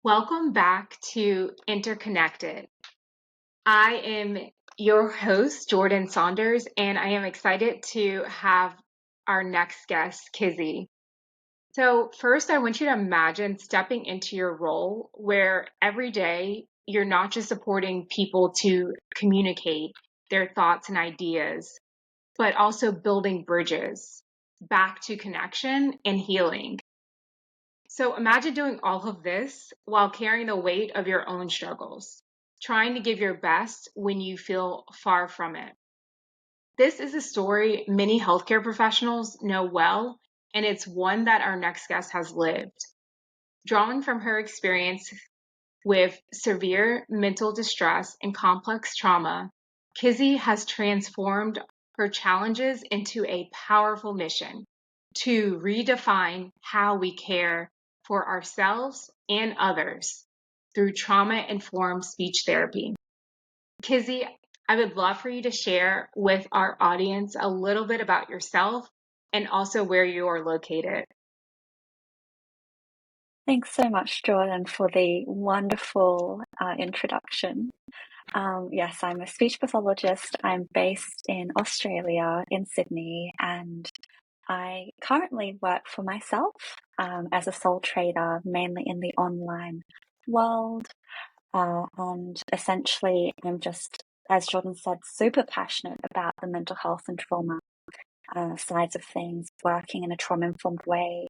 Welcome back to Interconnected. I am your host, Jordan Saunders, and I am excited to have our next guest, Kizzy. So, first, I want you to imagine stepping into your role where every day you're not just supporting people to communicate their thoughts and ideas, but also building bridges back to connection and healing. So imagine doing all of this while carrying the weight of your own struggles, trying to give your best when you feel far from it. This is a story many healthcare professionals know well, and it's one that our next guest has lived. Drawing from her experience with severe mental distress and complex trauma, Kizzy has transformed her challenges into a powerful mission to redefine how we care for ourselves and others through trauma informed speech therapy. Kizzy, I would love for you to share with our audience a little bit about yourself and also where you are located. Thanks so much, Jordan, for the wonderful introduction. Yes, I'm a speech pathologist. I'm based in Australia, in Sydney, and I currently work for myself as a sole trader, mainly in the online world. And essentially, I'm just, as Jordan said, super passionate about the mental health and trauma sides of things, working in a trauma-informed way,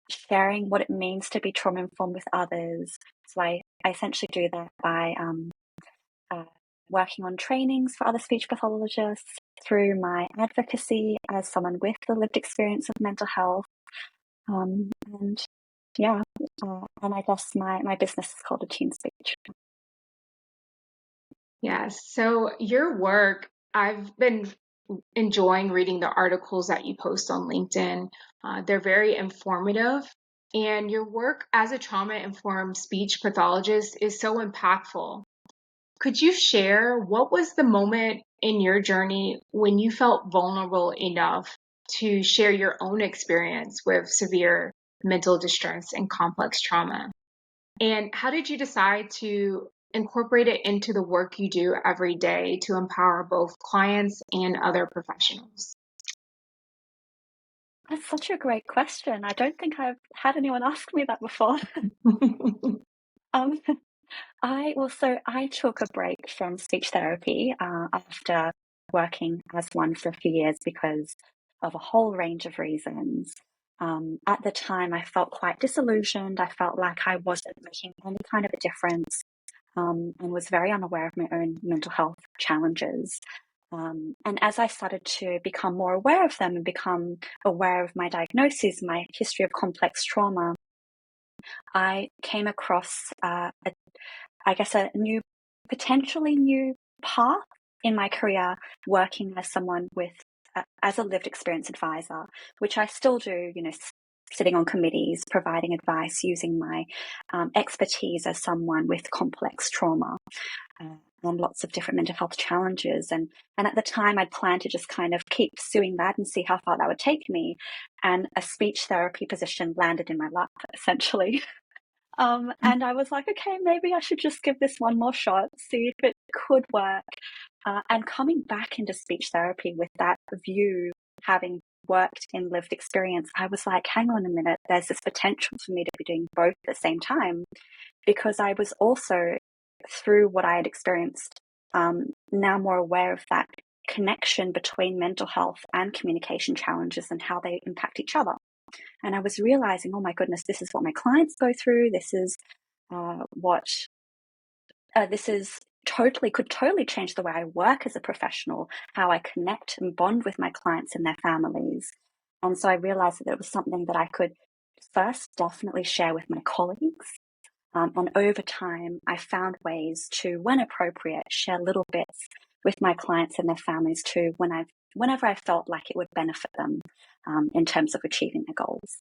sharing what it means to be trauma informed with others. So I essentially do that by uh, working on trainings for other speech pathologists, through my advocacy as someone with the lived experience of mental health. And yeah, and I guess my business is called Attune Speech. Yes. So your work, I've been enjoying reading the articles that you post on LinkedIn. They're very informative. And your work as a trauma informed speech pathologist is so impactful. Could you share what was the moment in your journey when you felt vulnerable enough to share your own experience with severe mental distress and complex trauma? And how did you decide to incorporate it into the work you do every day to empower both clients and other professionals? That's such a great question. I don't think I've had anyone ask me that before. um, I took a break from speech therapy after working as one for a few years because of a whole range of reasons. At the time, I felt quite disillusioned. I felt like I wasn't making any kind of a difference, and was very unaware of my own mental health challenges. And as I started to become more aware of them and become aware of my diagnosis, my history of complex trauma, I came across a new, potentially new path in my career, working as someone with, as a lived experience advisor, which I still do, sitting on committees, providing advice, using my expertise as someone with complex trauma. And lots of different mental health challenges. And at the time, I'd planned to just kind of keep pursuing that and see how far that would take me. And a speech therapy position landed in my lap, essentially. And I was like, okay, maybe I should just give this one more shot, see if it could work. And coming back into speech therapy with that view, having worked in lived experience, I was like, hang on a minute, there's this potential for me to be doing both at the same time, because I was also, through what I had experienced, now more aware of that connection between mental health and communication challenges and how they impact each other. And I was realizing, oh my goodness, this is what my clients go through. This is what this is could totally change the way I work as a professional, how I connect and bond with my clients and their families. And so I realized that it was something that I could first definitely share with my colleagues. And over time, I found ways to, when appropriate, share little bits with my clients and their families too, whenever I felt like it would benefit them in terms of achieving their goals.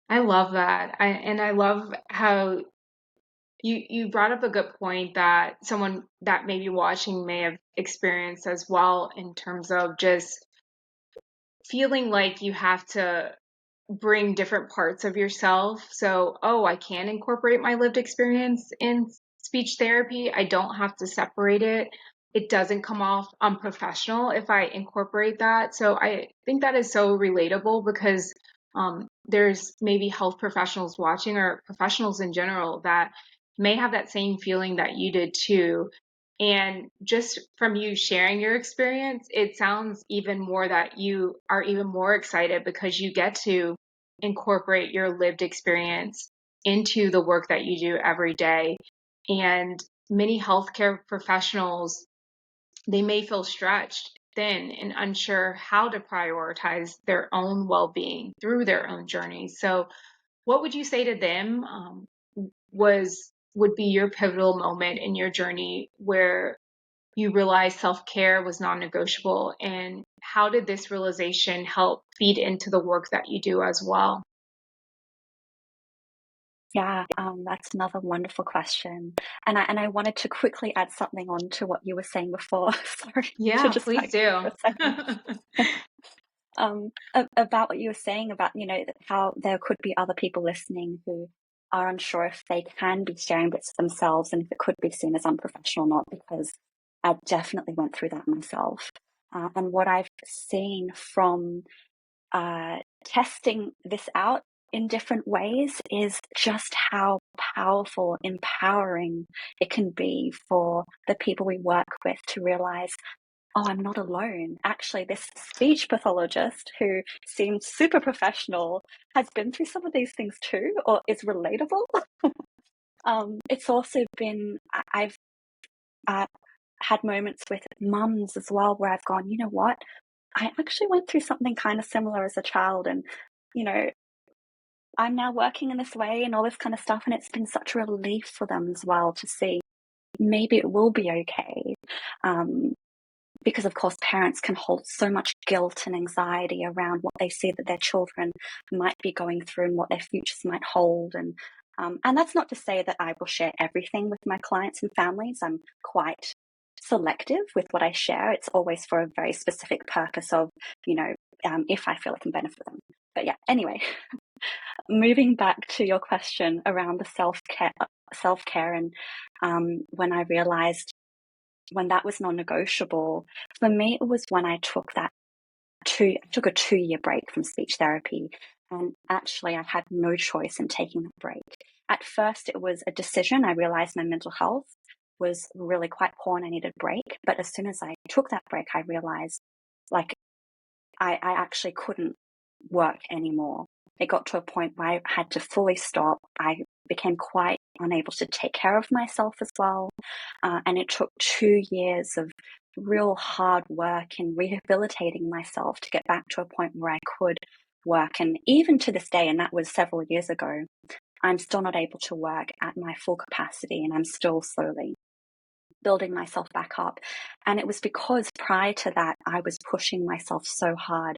I love that. And I love how you brought up a good point that someone that may be watching may have experienced as well in terms of just feeling like you have to bring different parts of yourself. So, oh, I can incorporate my lived experience in speech therapy. I don't have to separate it. It doesn't come off unprofessional if I incorporate that. So I think that is so relatable because there's maybe health professionals watching or professionals in general that may have that same feeling that you did too. And just from you sharing your experience, it sounds even more that you are even more excited because you get to incorporate your lived experience into the work that you do every day. And many healthcare professionals, they may feel stretched, thin, and unsure how to prioritize their own well-being through their own journeys. So, what would you say to them? Was would be your pivotal moment in your journey where you realized self-care was non-negotiable, and how did this realization help feed into the work that you do as well? Yeah, that's another wonderful question. And I wanted to quickly add something on to what you were saying before. Sorry to Yeah, please distract you for do. a second. About what you were saying about, how there could be other people listening who are unsure if they can be sharing bits of themselves and if it could be seen as unprofessional or not, because I definitely went through that myself. And what I've seen from testing this out in different ways is just how powerful, empowering it can be for the people we work with to realize, oh, I'm not alone. Actually, this speech pathologist who seemed super professional has been through some of these things too, or is relatable. It's also been, I've uh, had moments with mums as well where I've gone, you know what? I actually went through something kind of similar as a child, and you know, I'm now working in this way and all this kind of stuff. And it's been such a relief for them as well to see maybe it will be okay. Um, because of course parents can hold so much guilt and anxiety around what they see that their children might be going through and what their futures might hold. And that's not to say that I will share everything with my clients and families. I'm quite selective with what I share. It's always for a very specific purpose of, if I feel it can benefit them. But yeah, anyway, moving back to your question around the self-care, and when I realized when that was non-negotiable, for me, it was when I took I took a 2-year break from speech therapy. And actually, I had no choice in taking the break. At first, it was a decision. I realized my mental health was really quite poor and I needed a break. But as soon as I took that break, I realized like I actually couldn't work anymore. It got to a point where I had to fully stop. I became quite unable to take care of myself as well. And it took 2 years of real hard work in rehabilitating myself to get back to a point where I could work. And even to this day, and that was several years ago, I'm still not able to work at my full capacity, and I'm still slowly building myself back up. And it was because prior to that, I was pushing myself so hard.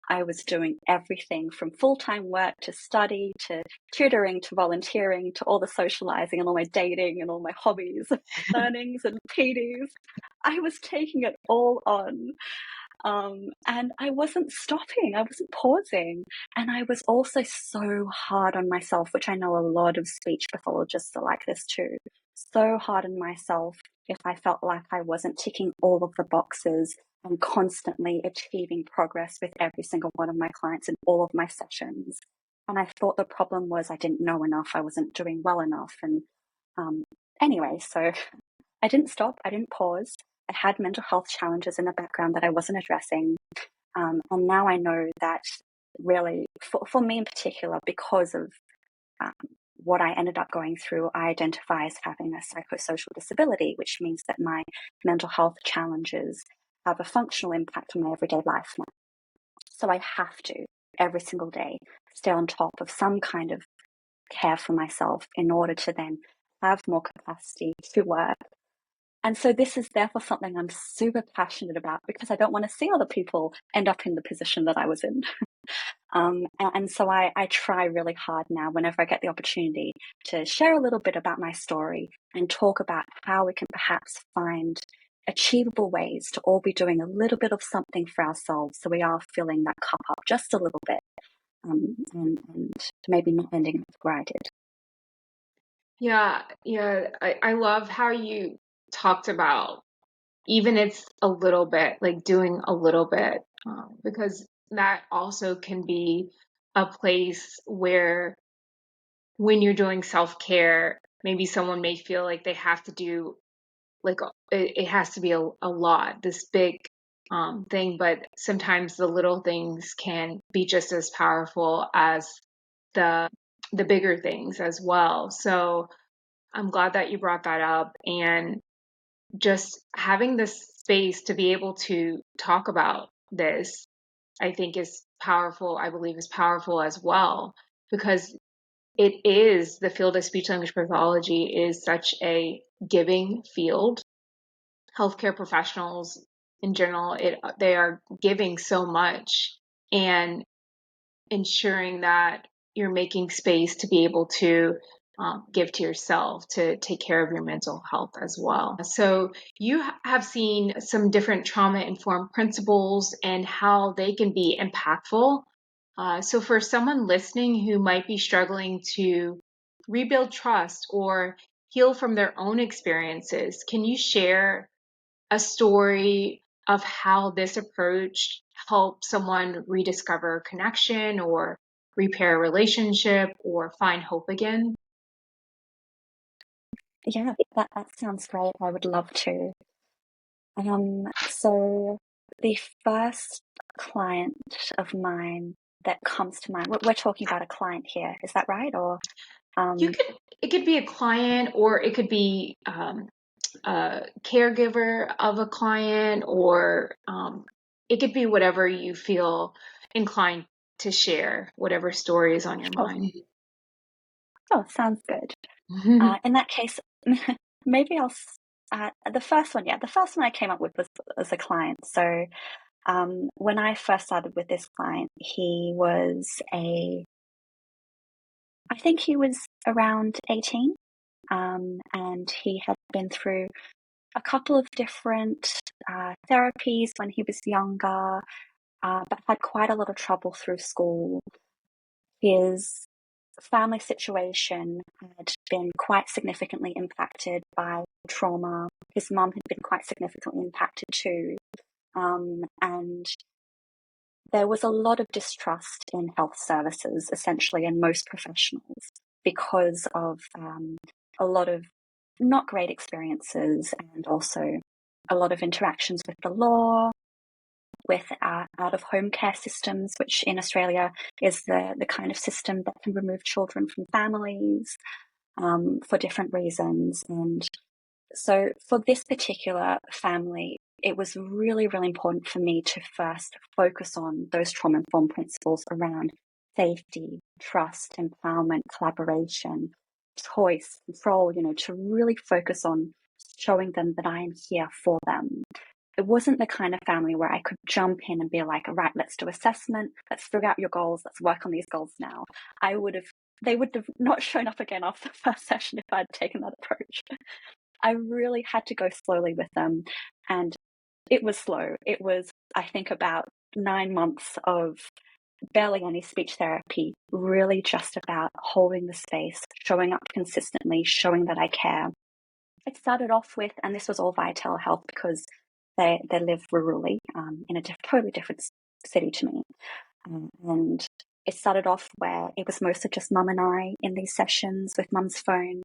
I was doing everything from full-time work to study to tutoring to volunteering to all the socializing and all my dating and all my hobbies, learnings and PDs. I was taking it all on. And I wasn't stopping, I wasn't pausing. And I was also so hard on myself, which I know a lot of speech pathologists are like this too. So hard on myself if I felt like I wasn't ticking all of the boxes and constantly achieving progress with every single one of my clients in all of my sessions. And I thought the problem was I didn't know enough, I wasn't doing well enough. And anyway, so I didn't stop, I didn't pause. I had mental health challenges in the background that I wasn't addressing. And now I know that really, for me in particular, because of um, what I ended up going through, I identify as having a psychosocial disability, which means that my mental health challenges have a functional impact on my everyday life now. So I have to, every single day, stay on top of some kind of care for myself in order to then have more capacity to work. And so this is therefore something I'm super passionate about because I don't want to see other people end up in the position that I was in. And so I try really hard now whenever I get the opportunity to share a little bit about my story and talk about how we can perhaps find achievable ways to all be doing a little bit of something for ourselves so we are filling that cup up just a little bit. and maybe not ending up where I did. Yeah, I love how you talked about even it's a little bit, like doing a little bit, because that also can be a place where when you're doing self-care, maybe someone may feel like they have to do like it has to be a lot, this big thing, but sometimes the little things can be just as powerful as the the bigger things as well. So I'm glad that you brought that up, and just having this space to be able to talk about this, I think is powerful. I believe is powerful as well, because it is the field of speech language pathology is such a giving field. Healthcare professionals in general, they are giving so much, and ensuring that you're making space to be able to give to yourself to take care of your mental health as well. So you have seen some different trauma-informed principles and how they can be impactful. So for someone listening who might be struggling to rebuild trust or heal from their own experiences, can you share a story of how this approach helped someone rediscover connection or repair a relationship or find hope again? Yeah, that sounds great. I would love to. So the first client of mine that comes to mind, we're talking about a client here, is that right? Or You um, could, it could be a client, or it could be a caregiver of a client, or it could be whatever you feel inclined to share, whatever story is on your oh, mind. oh, sounds good. In that case, maybe the first one, yeah, the first one I came up with was as a client. So when I first started with this client, I think he was around 18, and he had been through a couple of different therapies when he was younger, but had quite a lot of trouble through school. His family situation had been quite significantly impacted by trauma. His mum had been quite significantly impacted too. And there was a lot of distrust in health services, essentially, and most professionals, because of a lot of not great experiences, and also a lot of interactions with the law, with out-of-home care systems, which in Australia is the kind of system that can remove children from families for different reasons. And so for this particular family, it was really, really important for me to first focus on those trauma-informed principles around safety, trust, empowerment, collaboration, choice, control, to really focus on showing them that I am here for them. It wasn't the kind of family where I could jump in and be like, right, let's do assessment, let's figure out your goals, let's work on these goals now. They would have not shown up again after the first session if I'd taken that approach. I really had to go slowly with them, and it was slow. It was, I think, about 9 months of barely any speech therapy, really just about holding the space, showing up consistently, showing that I care. It started off with, and this was all via telehealth because they live rurally in a totally different city to me. And it started off where it was mostly just mum and I in these sessions with mum's phone.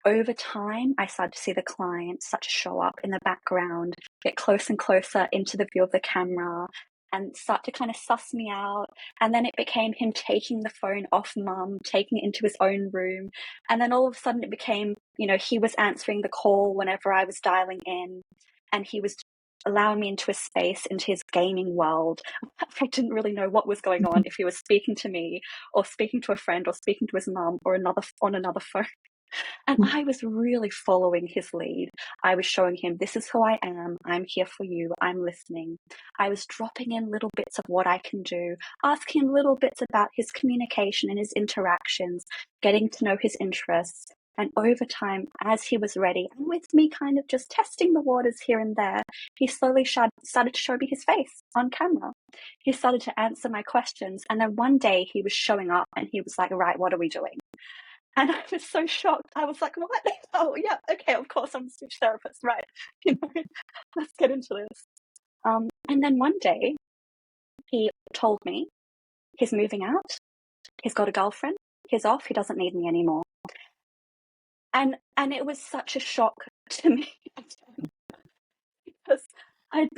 Over time, I started to see the client start to show up in the background, get closer and closer into the view of the camera, and start to kind of suss me out. And then it became him taking the phone off mum, taking it into his own room. And then all of a sudden it became, he was answering the call whenever I was dialing in, and he was allowing me into his space, into his gaming world. I didn't really know what was going on, if he was speaking to me or speaking to a friend or speaking to his mum or on another phone. And I was really following his lead. I was showing him, this is who I am. I'm here for you. I'm listening. I was dropping in little bits of what I can do, asking him little bits about his communication and his interactions, getting to know his interests. And over time, as he was ready, and with me kind of just testing the waters here and there, he slowly started to show me his face on camera. He started to answer my questions. And then one day he was showing up and he was like, right, what are we doing? And I was so shocked. I was like, what? Oh, yeah, okay, of course, I'm a speech therapist, right? Let's get into this. And then one day he told me he's moving out, he's got a girlfriend, he's off, he doesn't need me anymore. And it was such a shock to me because I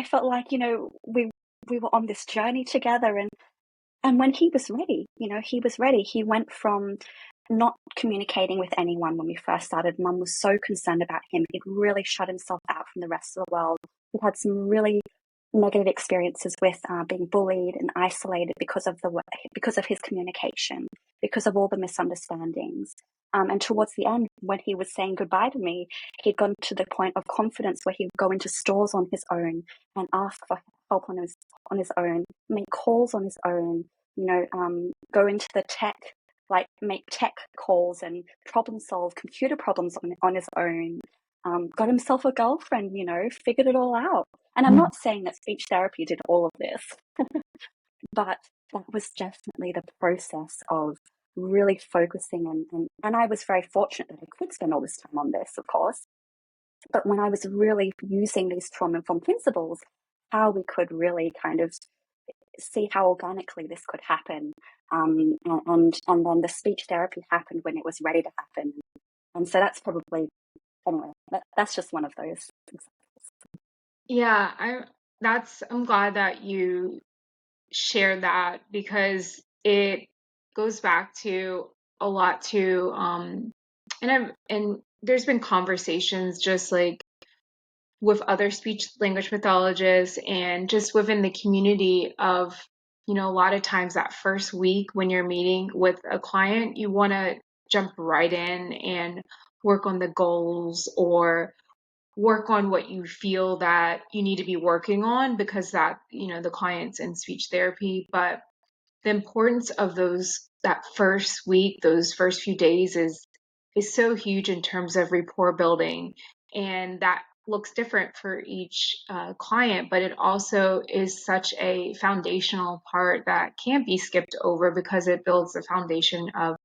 felt like, we were on this journey together, and when he was ready, he was ready. He went from not communicating with anyone when we first started. Mum was so concerned about him. He'd really shut himself out from the rest of the world. He'd had some really negative experiences with being bullied and isolated because of his communication, because of all the misunderstandings. And towards the end, when he was saying goodbye to me, he'd gone to the point of confidence where he would go into stores on his own and ask for help on his own, make calls on his own, go into the tech, like make tech calls and problem solve computer problems on his own. Got himself a girlfriend, figured it all out. And I'm not saying that speech therapy did all of this, but that was definitely the process of really focusing. And I was very fortunate that I could spend all this time on this, of course. But when I was really using these trauma-informed principles, how we could really kind of see how organically this could happen. And then the speech therapy happened when it was ready to happen. And so that's probably, anyway, that's just one of those examples. Yeah, I'm glad that you shared that, because it goes back to a lot to and there's been conversations just like with other speech language pathologists and just within the community of, a lot of times that first week when you're meeting with a client, you want to jump right in and work on the goals or work on what you feel that you need to be working on, because that, the client's in speech therapy. But the importance of that first week, those first few days is so huge in terms of rapport building. And that looks different for each client, but it also is such a foundational part that can't be skipped over, because it builds the foundation of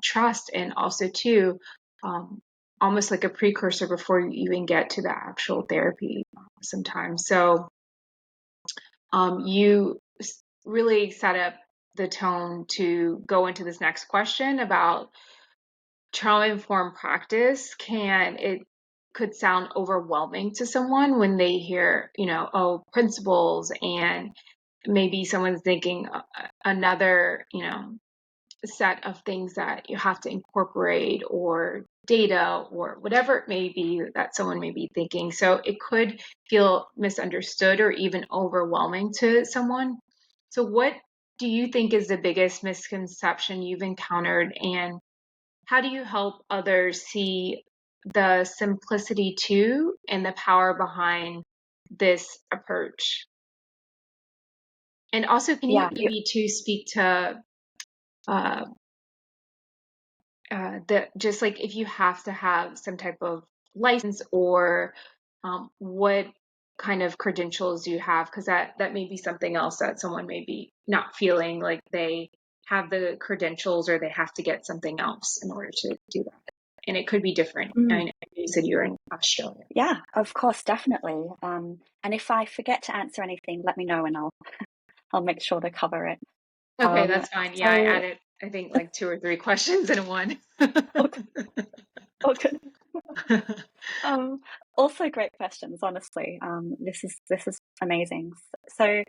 trust, and also too, almost like a precursor before you even get to the actual therapy sometimes. So you really set up the tone to go into this next question about trauma-informed practice. It could sound overwhelming to someone when they hear, principles, and maybe someone's thinking another, set of things that you have to incorporate, or data, or whatever it may be that someone may be thinking. So it could feel misunderstood or even overwhelming to someone. So what do you think is the biggest misconception you've encountered, and how do you help others see the simplicity to and the power behind this approach? And also, can you Yeah, maybe to speak to uh, just like if you have to have some type of license, or what kind of credentials you have, because that may be something else that someone may be not feeling like they have the credentials, or they have to get something else in order to do that. And it could be different. I know you said you're in Australia. Yeah, of course, definitely. And if I forget to answer anything, let me know and I'll make sure to cover it. Okay, that's fine. Yeah, I So, added, I think, like 2 or 3 questions in one. okay, okay. Also great questions, honestly. This is amazing. So,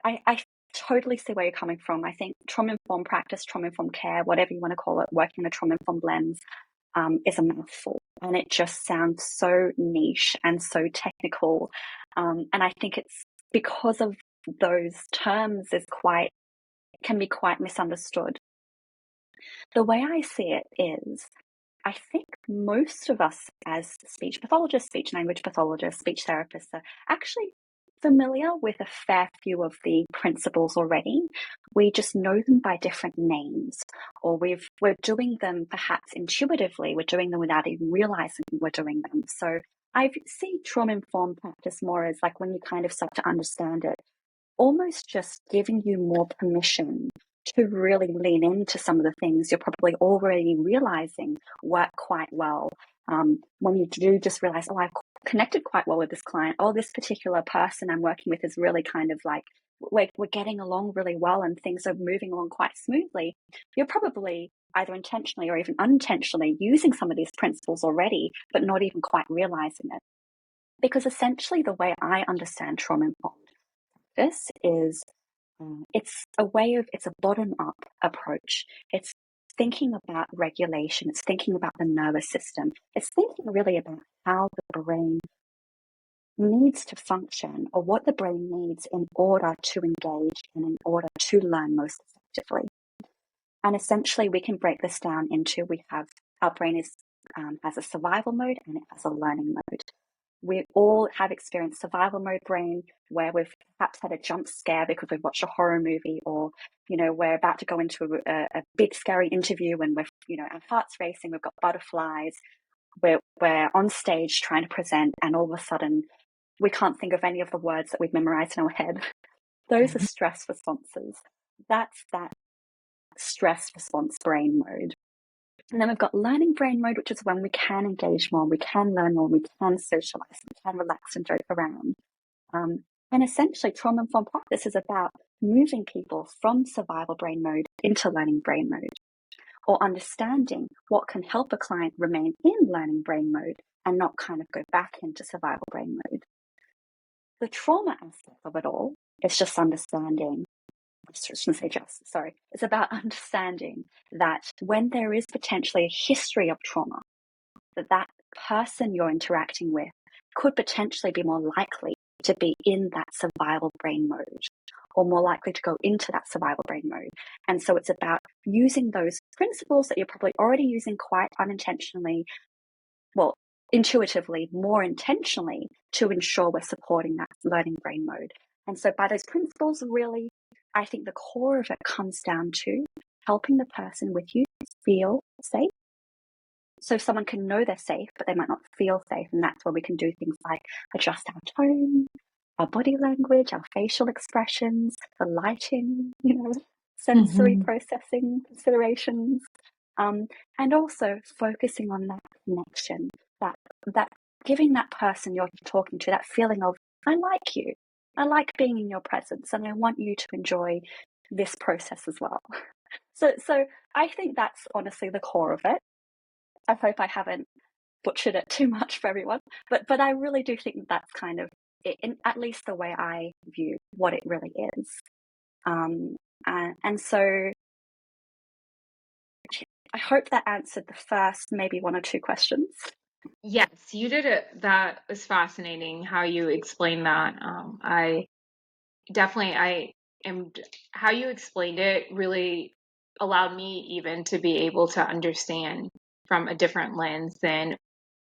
I totally see where you're coming from. I think trauma-informed practice, trauma-informed care, whatever you want to call it, working in a trauma-informed lens, is a mouthful, and it just sounds so niche and so technical. And I think it's because of those terms can be quite misunderstood. The way I see it is, I think most of us as speech pathologists, speech language pathologists, speech therapists are actually familiar with a fair few of the principles already. We just know them by different names, or we're doing them perhaps intuitively. We're doing them without even realizing we're doing them. So I see trauma-informed practice more as like when you kind of start to understand it, almost just giving you more permission to really lean into some of the things you're probably already realizing work quite well. When you do just realize, oh, I've connected quite well with this client. Oh, this particular person I'm working with is really kind of like, we're getting along really well and things are moving along quite smoothly. You're probably either intentionally or even unintentionally using some of these principles already, but not even quite realizing it. Because essentially the way I understand trauma-informed practice is it's a bottom-up approach. It's thinking about regulation. It's thinking about the nervous system. It's thinking really about how the brain needs to function, or what the brain needs in order to engage and in order to learn most effectively. And essentially, we can break this down into our brain has a survival mode and it has a learning mode. We all have experienced survival mode brain, where we've perhaps had a jump scare because we've watched a horror movie, or we're about to go into a big scary interview and our heart's racing, we've got butterflies, we're on stage trying to present, and all of a sudden we can't think of any of the words that we've memorized in our head. Those are stress responses. That's that stress response brain mode. And then we've got learning brain mode, which is when we can engage more, we can learn more, we can socialize, we can relax and joke around. And essentially, trauma-informed practice is about moving people from survival brain mode into learning brain mode, or understanding what can help a client remain in learning brain mode and not kind of go back into survival brain mode. The trauma aspect of it all is just understanding. It's about understanding that when there is potentially a history of trauma, that person you're interacting with could potentially be more likely to be in that survival brain mode, or more likely to go into that survival brain mode. And so it's about using those principles that you're probably already using quite unintentionally, well, intuitively, more intentionally, to ensure we're supporting that learning brain mode. And so by those principles, really, I think the core of it comes down to helping the person with you feel safe. So someone can know they're safe, but they might not feel safe. And that's where we can do things like adjust our tone, our body language, our facial expressions, the lighting, sensory processing considerations. And also focusing on that connection, that giving that person you're talking to that feeling of, I like you, I like being in your presence, and I want you to enjoy this process as well. So I think that's honestly the core of it. I hope I haven't butchered it too much for everyone, but I really do think that's kind of it, in at least the way I view what it really is. And so I hope that answered the first maybe one or two questions. Yes, you did it. That was fascinating how you explained that. I am, how you explained it really allowed me even to be able to understand from a different lens than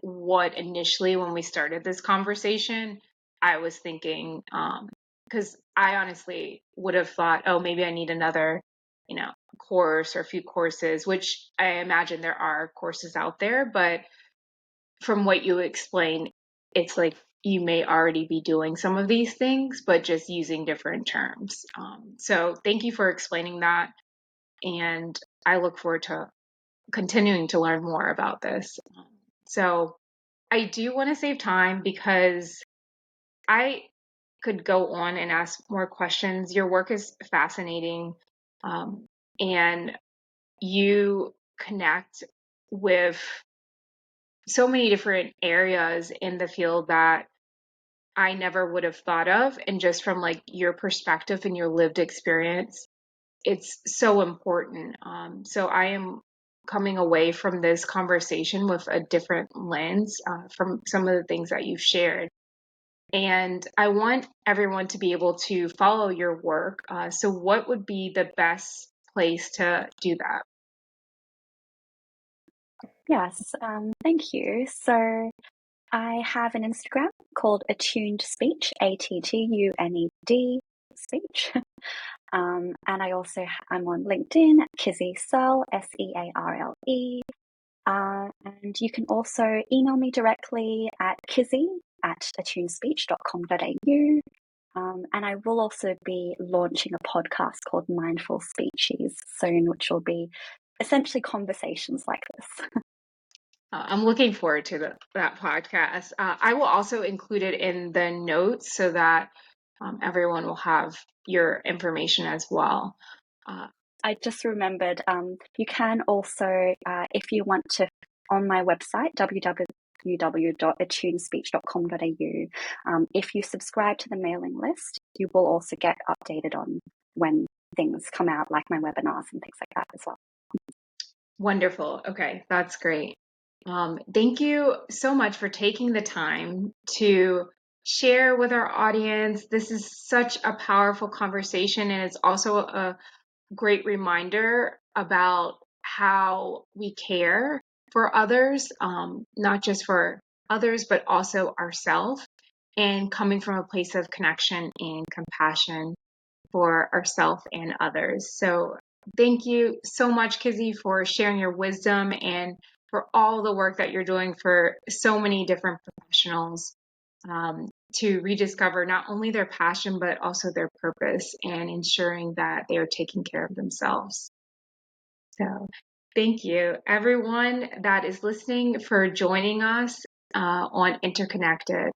what initially, when we started this conversation, I was thinking, because I honestly would have thought, oh, maybe I need another, course or a few courses, which I imagine there are courses out there, but from what you explained, it's like you may already be doing some of these things, but just using different terms. So thank you for explaining that. And I look forward to continuing to learn more about this. So I do want to save time because I could go on and ask more questions. Your work is fascinating. And you connect with so many different areas in the field that I never would have thought of. And just from like your perspective and your lived experience, it's so important. So I am coming away from this conversation with a different lens from some of the things that you've shared. And I want everyone to be able to follow your work. So what would be the best place to do that? Yes, thank you. So I have an Instagram called Attuned Speech, ATTUNED Speech. And I'm on LinkedIn, Kizzy Searle, SEARLE. And you can also email me directly at kizzy@attunedspeech.com.au. And I will also be launching a podcast called Mindful Speeches soon, which will be essentially conversations like this. I'm looking forward to that podcast. I will also include it in the notes so that everyone will have your information as well. I just remembered you can also, if you want to, on my website, www.attunespeech.com.au, if you subscribe to the mailing list, you will also get updated on when things come out, like my webinars and things like that as well. Wonderful. Okay, that's great. Thank you so much for taking the time to share with our audience. This is such a powerful conversation, and it's also a great reminder about how we care for others, not just for others, but also ourselves, and coming from a place of connection and compassion for ourselves and others. So thank you so much, Kizzy, for sharing your wisdom and for all the work that you're doing for so many different professionals to rediscover not only their passion, but also their purpose and ensuring that they are taking care of themselves. So thank you, everyone that is listening, for joining us on Interconnected.